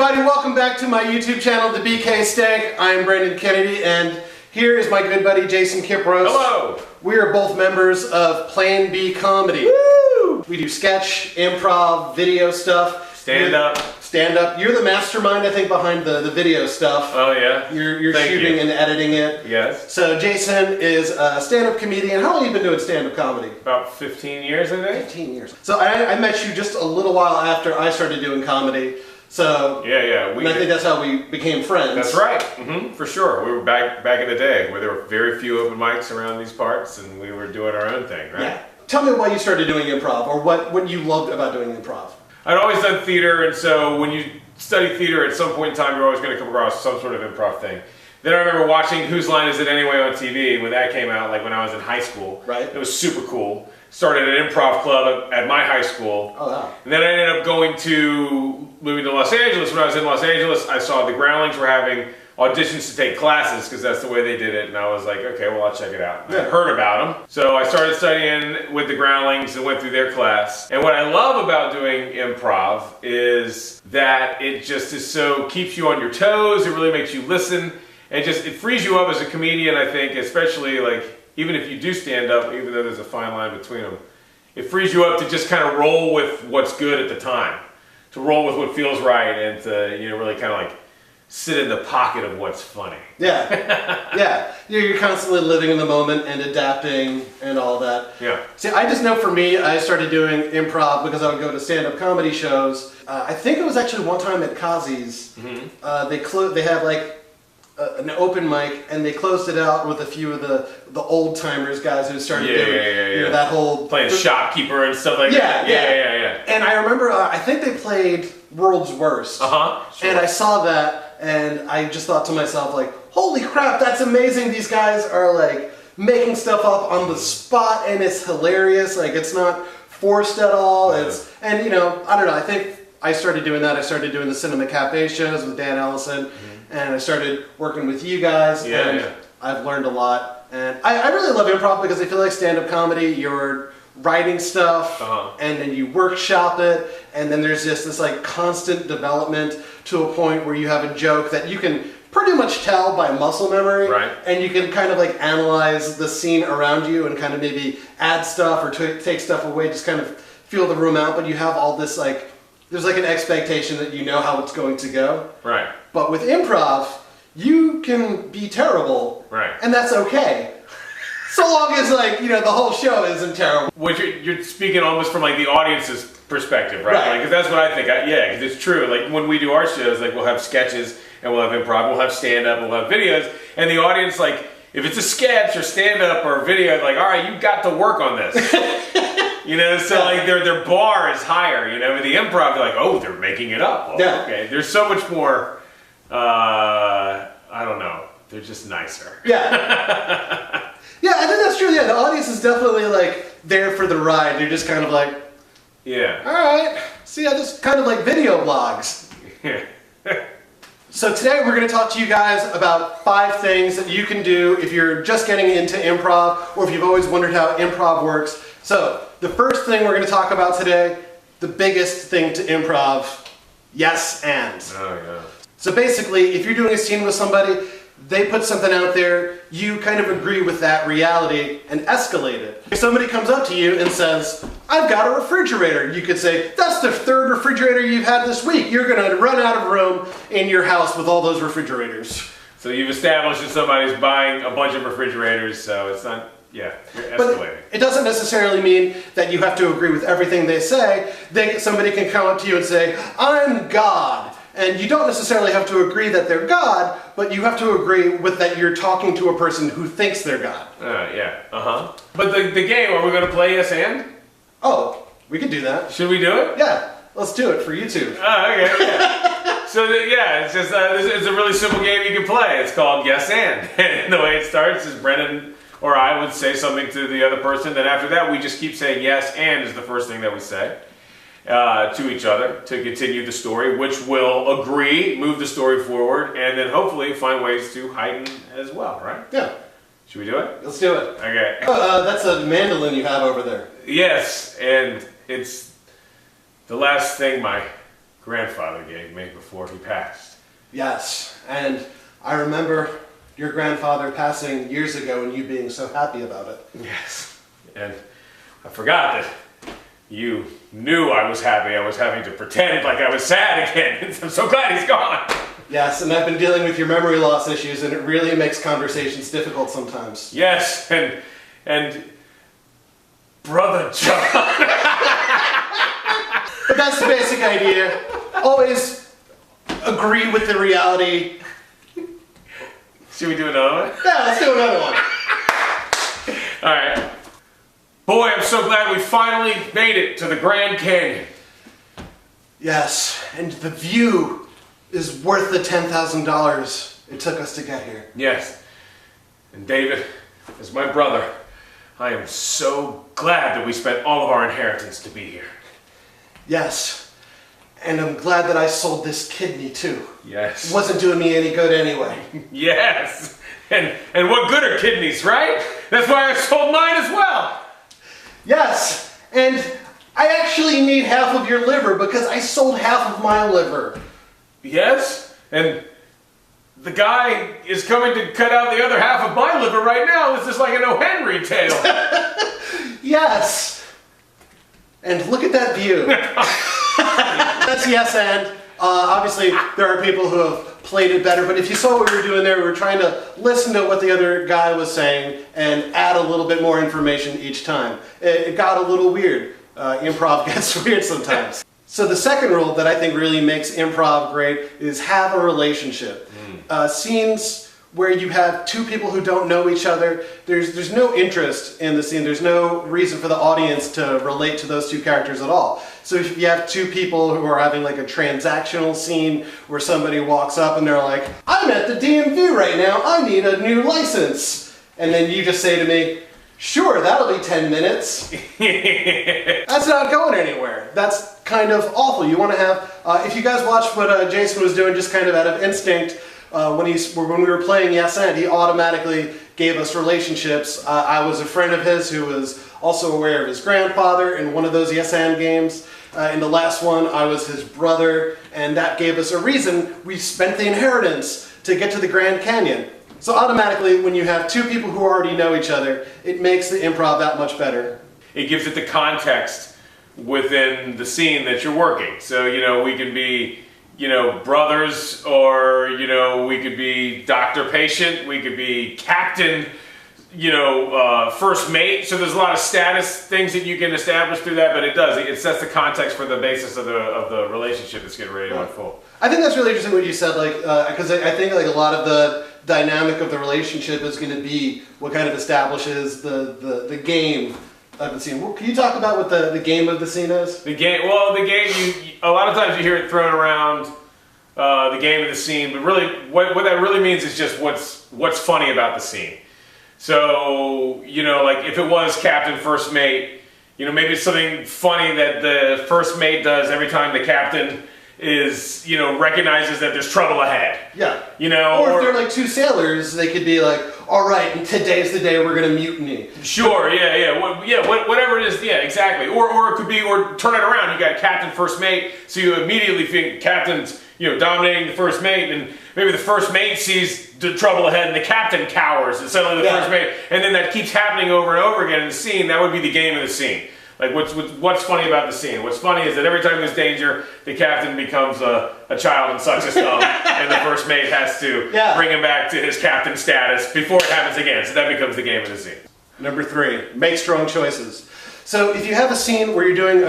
everybody, welcome back to my YouTube channel, The BK Stank. I'm Brandon Kennedy, and here is my good buddy Jason Kipros. Hello! We are both members of Plan B Comedy. Woo! We do sketch, improv, video stuff. Stand-up. Stand-up. You're the mastermind, I think, behind the video stuff. Oh, yeah? You're shooting and editing it. Yes. So Jason is a stand-up comedian. How long have you been doing stand-up comedy? About 15 years, I think. 15 years. So I met you just a little while after I started doing comedy. So Yeah. I think that's how we became friends. That's right. For sure. We were back in the day where there were very few open mics around these parts, and we were doing our own thing, right? Yeah. Tell me why you started doing improv, or what you loved about doing improv. I'd always done theater, and so when you study theater, at some point in time, you're always going to come across some sort of improv thing. Then I remember watching Whose Line Is It Anyway on TV when that came out, like when I was in high school. Right. It was super cool. Started an improv club at my high school. Oh, wow. And then I ended up moving to Los Angeles. When I was in Los Angeles, I saw the Groundlings were having auditions to take classes because that's the way they did it. And I was like, okay, well, I'll check it out. Yeah. I heard about them. So I started studying with the Groundlings and went through their class. And what I love about doing improv is that it just keeps you on your toes. It really makes you listen. And it frees you up as a comedian, I think, especially even if you do stand up, even though there's a fine line between them, it frees you up to just kind of roll with what's good at the time, to roll with what feels right, and to really kind of sit in the pocket of what's funny. Yeah, yeah. You're constantly living in the moment and adapting and all that. Yeah. See, I just know for me, I started doing improv because I would go to stand-up comedy shows. I think it was actually one time at Kazi's. They had an open mic, and they closed it out with a few of the old timers guys who started doing that whole playing shopkeeper and stuff like that. Yeah. And I remember I think they played World's Worst. Sure. And I saw that, and I just thought to myself, holy crap, that's amazing. These guys are making stuff up on the spot, and it's hilarious. It's not forced at all. Yeah. I don't know. I think I started doing that. I started doing the Cinema Cafe shows with Dan Ellison. And I started working with you guys, and I've learned a lot. And I really love improv because I feel like stand-up comedy, you're writing stuff, and then you workshop it, and then there's just this constant development to a point where you have a joke that you can pretty much tell by muscle memory, right. And you can kind of analyze the scene around you and kind of maybe add stuff or take stuff away, just kind of feel the room out, but you have all this there's an expectation that you know how it's going to go. Right. But with improv, you can be terrible. Right. And that's okay. So long as the whole show isn't terrible. Which you're speaking almost from the audience's perspective, right? Because that's what I think. Because it's true. When we do our shows, we'll have sketches and we'll have improv, we'll have stand-up, we'll have videos, and the audience, if it's a sketch or stand-up or video, all right, you got to work on this. Their bar is higher, With the improv, they're oh, they're making it up. Well, okay. There's so much more, I don't know, they're just nicer. Yeah. Yeah, I think that's true. Yeah, the audience is definitely there for the ride. You're just kind of yeah. All right. See, this kind of video blogs. So today we're going to talk to you guys about 5 things that you can do if you're just getting into improv, or if you've always wondered how improv works. So the first thing we're going to talk about today, the biggest thing to improv, yes and. Oh, yeah. So basically, if you're doing a scene with somebody, they put something out there, you kind of agree with that reality and escalate it. If somebody comes up to you and says, I've got a refrigerator, you could say, that's the 3rd refrigerator you've had this week. You're going to run out of room in your house with all those refrigerators. So you've established that somebody's buying a bunch of refrigerators, so it's not, you're escalating. But it doesn't necessarily mean that you have to agree with everything they say. Somebody can come up to you and say, I'm God. And you don't necessarily have to agree that they're God, but you have to agree with that you're talking to a person who thinks they're God. But the game, are we going to play yes and? Oh, we could do that. Should we do it? Yeah, let's do it for YouTube. Oh, okay, yeah. So, it's just, it's a really simple game you can play. It's called yes and. And the way it starts is Brendan or I would say something to the other person. Then after that, we just keep saying yes and is the first thing that we say. To each other to continue the story, which will move the story forward, and then hopefully find ways to heighten as well, right? Yeah. Should we do it? Let's do it. Okay. That's a mandolin you have over there. Yes, and it's the last thing my grandfather gave me before he passed. Yes, and I remember your grandfather passing years ago and you being so happy about it. Yes, and I forgot that you knew I was happy. I was having to pretend like I was sad again. I'm so glad he's gone. Yes, and I've been dealing with your memory loss issues, and it really makes conversations difficult sometimes. Yes, and Brother John. But that's the basic idea. Always agree with the reality. Should we do another one? Yeah, let's do another one. All right. Boy, I'm so glad we finally made it to the Grand Canyon. Yes, and the view is worth the $10,000 it took us to get here. Yes. And David, as my brother, I am so glad that we spent all of our inheritance to be here. Yes, and I'm glad that I sold this kidney too. Yes. It wasn't doing me any good anyway. Yes. And what good are kidneys, right? That's why I sold mine as well. Yes, and I actually need half of your liver because I sold half of my liver. Yes, and the guy is coming to cut out the other half of my liver right now. This is like an O. Henry tale. Yes, and look at that view. That's yes and. Obviously, there are people who have played it better, but if you saw what we were doing there, we were trying to listen to what the other guy was saying and add a little bit more information each time. It got a little weird. Improv gets weird sometimes. So the second rule that I think really makes improv great is have a relationship. Scenes where you have two people who don't know each other, there's no interest in the scene. There's no reason for the audience to relate to those two characters at all. So if you have two people who are having like a transactional scene where somebody walks up and they're like, I'm at the DMV right now, I need a new license. And then you just say to me, sure, that'll be 10 minutes. That's not going anywhere. That's kind of awful. You want to have, if you guys watched what Jason was doing just kind of out of instinct, when we were playing Yes and, he automatically gave us relationships. I was a friend of his who was also aware of his grandfather in one of those Yes and games. In the last one, I was his brother, and that gave us a reason. We spent the inheritance to get to the Grand Canyon. So automatically, when you have two people who already know each other, it makes the improv that much better. It gives it the context within the scene that you're working. So, you know, we could be, you know, brothers, or, you know, we could be doctor-patient, we could be captain, you know, first mate. So there's a lot of status things that you can establish through that, but it sets the context for the basis of the relationship that's getting ready to unfold. I think that's really interesting what you said, like, because I think like a lot of the dynamic of the relationship is going to be what kind of establishes the game of the scene. Well, can you talk about what the game of the scene is? The game, a lot of times you hear it thrown around, the game of the scene, but really, what that really means is just what's funny about the scene. So, you know, like if it was captain, first mate, you know, maybe it's something funny that the first mate does every time the captain is, you know, recognizes that there's trouble ahead. Yeah. You know, or if they're like two sailors, they could be like, all right, and today's the day we're going to mutiny. Sure, whatever it is, yeah, exactly. Or it could be, or turn it around, you got captain, first mate, so you immediately think captain's, you know, dominating the first mate, and maybe the first mate sees the trouble ahead and the captain cowers, and suddenly the first mate, and then that keeps happening over and over again in the scene. That would be the game of the scene. Like, what's funny about the scene? What's funny is that every time there's danger, the captain becomes a child and sucks his thumb, and the first mate has to bring him back to his captain status before it happens again. So that becomes the game of the scene. Number 3, make strong choices. So if you have a scene where you're doing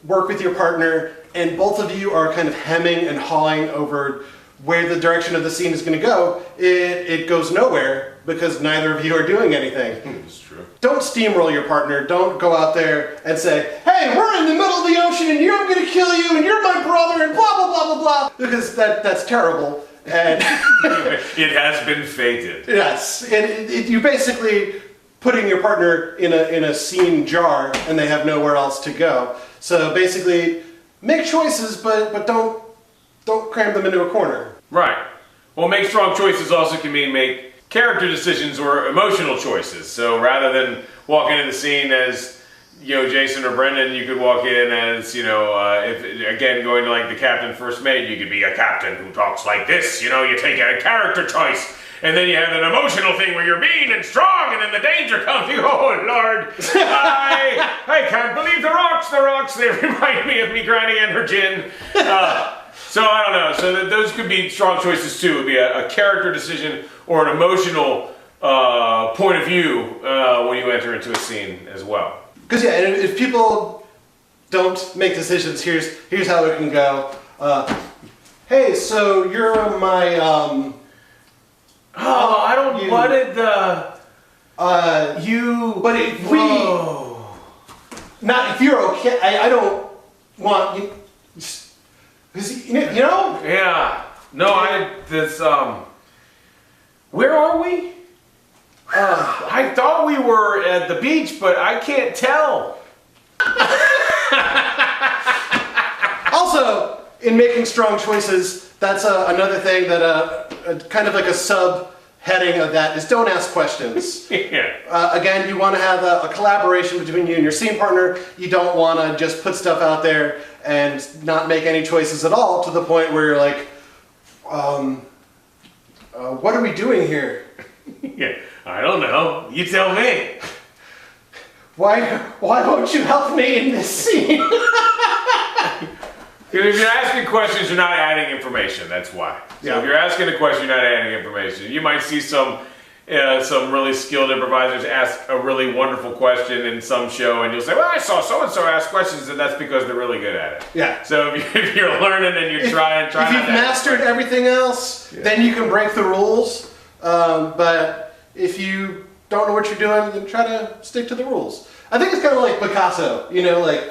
work with your partner, and both of you are kind of hemming and hawing over where the direction of the scene is going to go, it goes nowhere because neither of you are doing anything. That's true. Don't steamroll your partner. Don't go out there and say, hey, we're in the middle of the ocean and I'm going to kill you and you're my brother and blah, blah, blah, blah, blah. Because that's terrible. And it has been fated. Yes. And you're basically putting your partner in a scene jar and they have nowhere else to go. So basically, make choices, but don't cram them into a corner. Right. Well, make strong choices also can mean make character decisions or emotional choices. So rather than walking into the scene as, Jason or Brendan, you could walk in as, if again going to like the captain first mate, you could be a captain who talks like this. You take a character choice, and then you have an emotional thing where you're mean and strong, and then the danger comes. You go, oh Lord, I can't believe the rocks. They remind me of me granny and her gin. So I don't know. So those could be strong choices too. It would be a character decision or an emotional point of view when you enter into a scene as well. Because and if people don't make decisions, here's how it can go. Hey, so you're my I don't. What did the you? But if not if you're okay, I don't want you. Because Yeah. No, where are we? I thought we were at the beach, but I can't tell. Also, in making strong choices, that's another thing that kind of like a sub-heading of that is don't ask questions. Yeah. Again, you want to have a collaboration between you and your scene partner. You don't want to just put stuff out there and not make any choices at all to the point where you're like, what are we doing here? Yeah, I don't know. You tell me. Why won't you help me in this scene? Because if you're asking questions, you're not adding information. That's why. So if you're asking a question, you're not adding information. You might see some really skilled improvisers ask a really wonderful question in some show, and you'll say, "Well, I saw so and so ask questions," and that's because they're really good at it. Yeah. So if you're learning and you're trying, if you've mastered everything else, then you can break the rules. But if you don't know what you're doing, then try to stick to the rules. I think it's kind of like Picasso,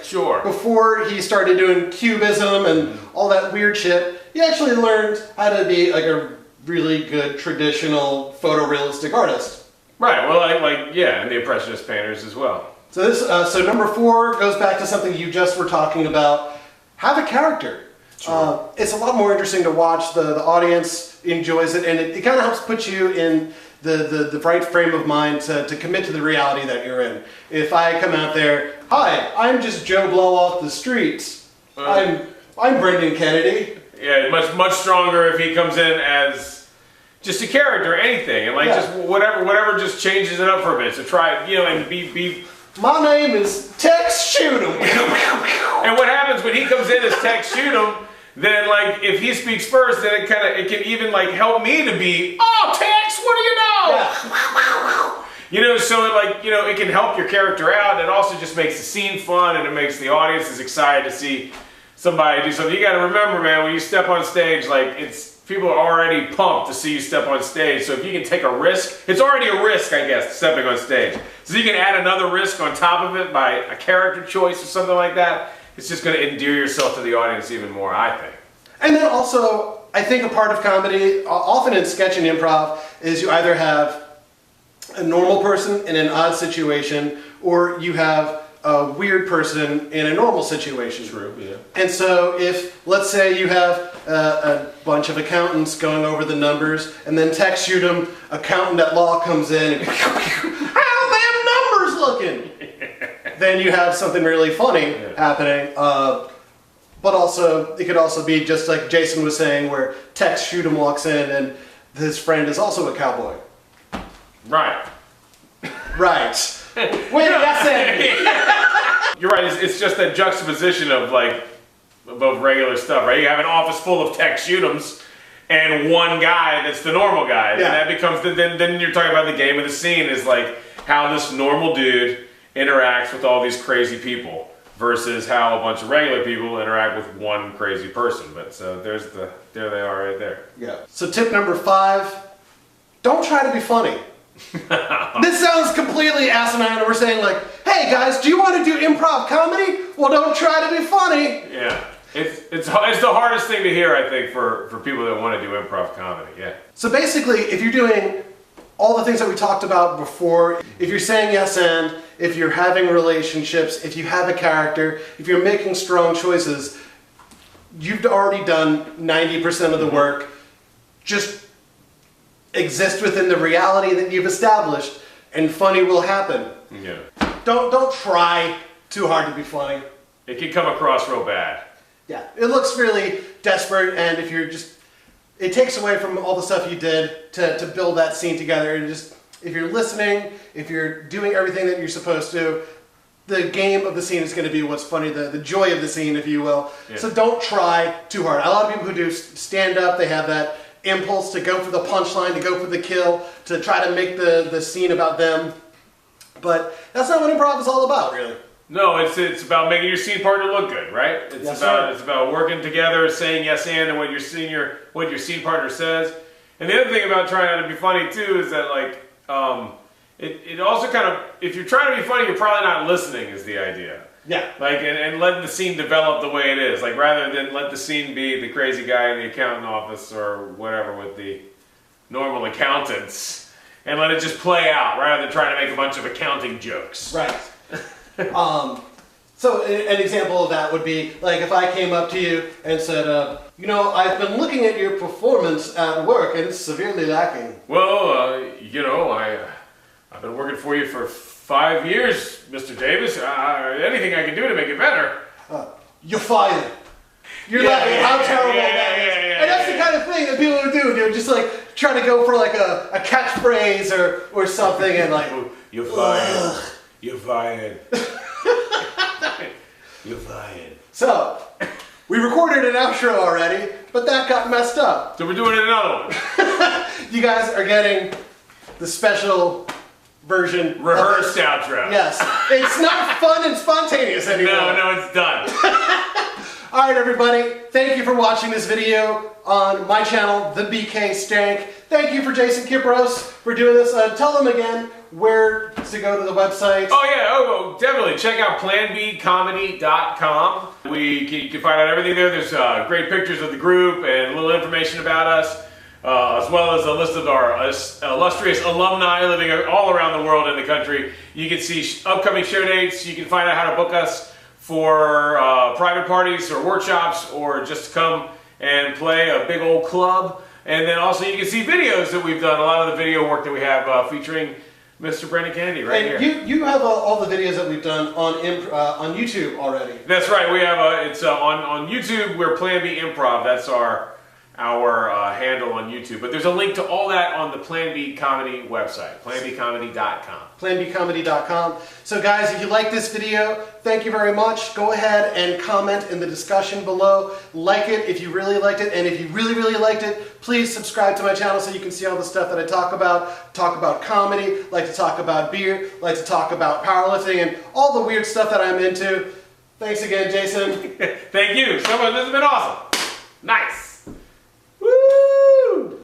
Sure. Before he started doing cubism and all that weird shit, he actually learned how to be like a really good traditional photorealistic artist. Right. Well, and the Impressionist painters as well. So so number 4 goes back to something you just were talking about. Have a character. Sure. It's a lot more interesting to watch. The audience enjoys it, and it kind of helps put you in the right frame of mind to commit to the reality that you're in. If I come out there, hi, I'm just Joe Blow off the streets. I'm Brendan Kennedy. Yeah, much stronger if he comes in as just a character, anything, and just whatever just changes it up for a bit. So try, and be. My name is Tex Shoot'em. And what happens when he comes in as Tex Shoot'em? Then if he speaks first, then it can even help me to be, oh Tex, what do you know? Yeah. So it can help your character out, and it also just makes the scene fun, and it makes the audiences excited to see somebody do something. You got to remember, man, when you step on stage, people are already pumped to see you step on stage. So if you can take a risk, it's already a risk, I guess, stepping on stage. So you can add another risk on top of it by a character choice or something like that. It's just going to endear yourself to the audience even more, I think. And then also, I think a part of comedy, often in sketch and improv, is you either have a normal person in an odd situation, or you have a weird person in a normal situation. True, yeah. And so if, let's say you have a bunch of accountants going over the numbers, and then Tex Shoot'em, accountant at law, comes in and how them numbers looking? Then you have something really funny happening. But also, it could also be just like Jason was saying, where Tex Shoot'em walks in and his friend is also a cowboy. Right. Right. Wait, that's it. You're right. It's just that juxtaposition of above regular stuff, right? You have an office full of Tex Shoot'ems and one guy that's the normal guy. Yeah. And that becomes then you're talking about the game of the scene is how this normal dude interacts with all these crazy people versus how a bunch of regular people interact with one crazy person. But so there they are right there. Yeah. So tip number 5, don't try to be funny. This sounds completely asinine, and we're saying hey guys, do you want to do improv comedy? Well, don't try to be funny. Yeah. It's the hardest thing to hear, I think, for people that want to do improv comedy. Yeah. So basically, if you're doing all the things that we talked about before, if you're saying yes and, if you're having relationships, if you have a character, if you're making strong choices, you've already done 90% of the work. Just exist within the reality that you've established, and funny will happen. Yeah. Don't try too hard to be funny. It can come across real bad. Yeah, it looks really desperate, and if you're just, it takes away from all the stuff you did to build that scene together. And just, if you're listening, if you're doing everything that you're supposed to, the game of the scene is going to be what's funny, the joy of the scene, if you will. Yeah. So don't try too hard. A lot of people who do stand up, they have that impulse to go for the punchline, to go for the kill, to try to make the scene about them. But that's not what improv is all about, really. No, it's about making your scene partner look good, right? It's about working together, saying yes and what your scene partner says. And the other thing about trying not to be funny too is that like it also kind of, if you're trying to be funny, you're probably not listening is the idea. Yeah. Like and letting the scene develop the way it is. Like rather than let the scene be the crazy guy in the accountant office or whatever with the normal accountants, and let it just play out rather than trying to make a bunch of accounting jokes. Right. So an example of that would be like if I came up to you and said, you know, I've been looking at your performance at work and it's severely lacking. Well, you know, I've been working for you for 5 years, Mr. Davis. Anything I can do to make it better. You're fired. You're laughing at how terrible that is. And that's the kind of thing that people would do. They would just like try to go for like a catchphrase or something and like, you're fired. You're fired. You're fired. So, we recorded an outro already, but that got messed up. So we're doing another one. You guys are getting the special version. Rehearsed outro. Yes. It's not fun and spontaneous anymore. No, it's done. Alright everybody, thank you for watching this video on my channel, The BK Stank. Thank you for Jason Kipros for doing this. Tell them again where to go to the website. Oh yeah, definitely. Check out planbcomedy.com. You can find out everything there. There's great pictures of the group and a little information about us, as well as a list of our illustrious alumni living all around the world in the country. You can see upcoming show dates. You can find out how to book us for private parties or workshops, or just come and play a big old club. And then also you can see videos that we've done, a lot of the video work that we have featuring Mr. Brendan Candy right and here. You have all the videos that we've done on YouTube already. That's right. We have it's on YouTube. We're Plan B Improv. That's our handle on YouTube. But there's a link to all that on the Plan B Comedy website, planbcomedy.com. planbcomedy.com. So guys, if you like this video, thank you very much. Go ahead and comment in the discussion below. Like it if you really liked it, and if you really, really liked it, please subscribe to my channel so you can see all the stuff that I talk about. Talk about comedy, like to talk about beer, like to talk about powerlifting, and all the weird stuff that I'm into. Thanks again, Jason. Thank you. This has been awesome. Nice.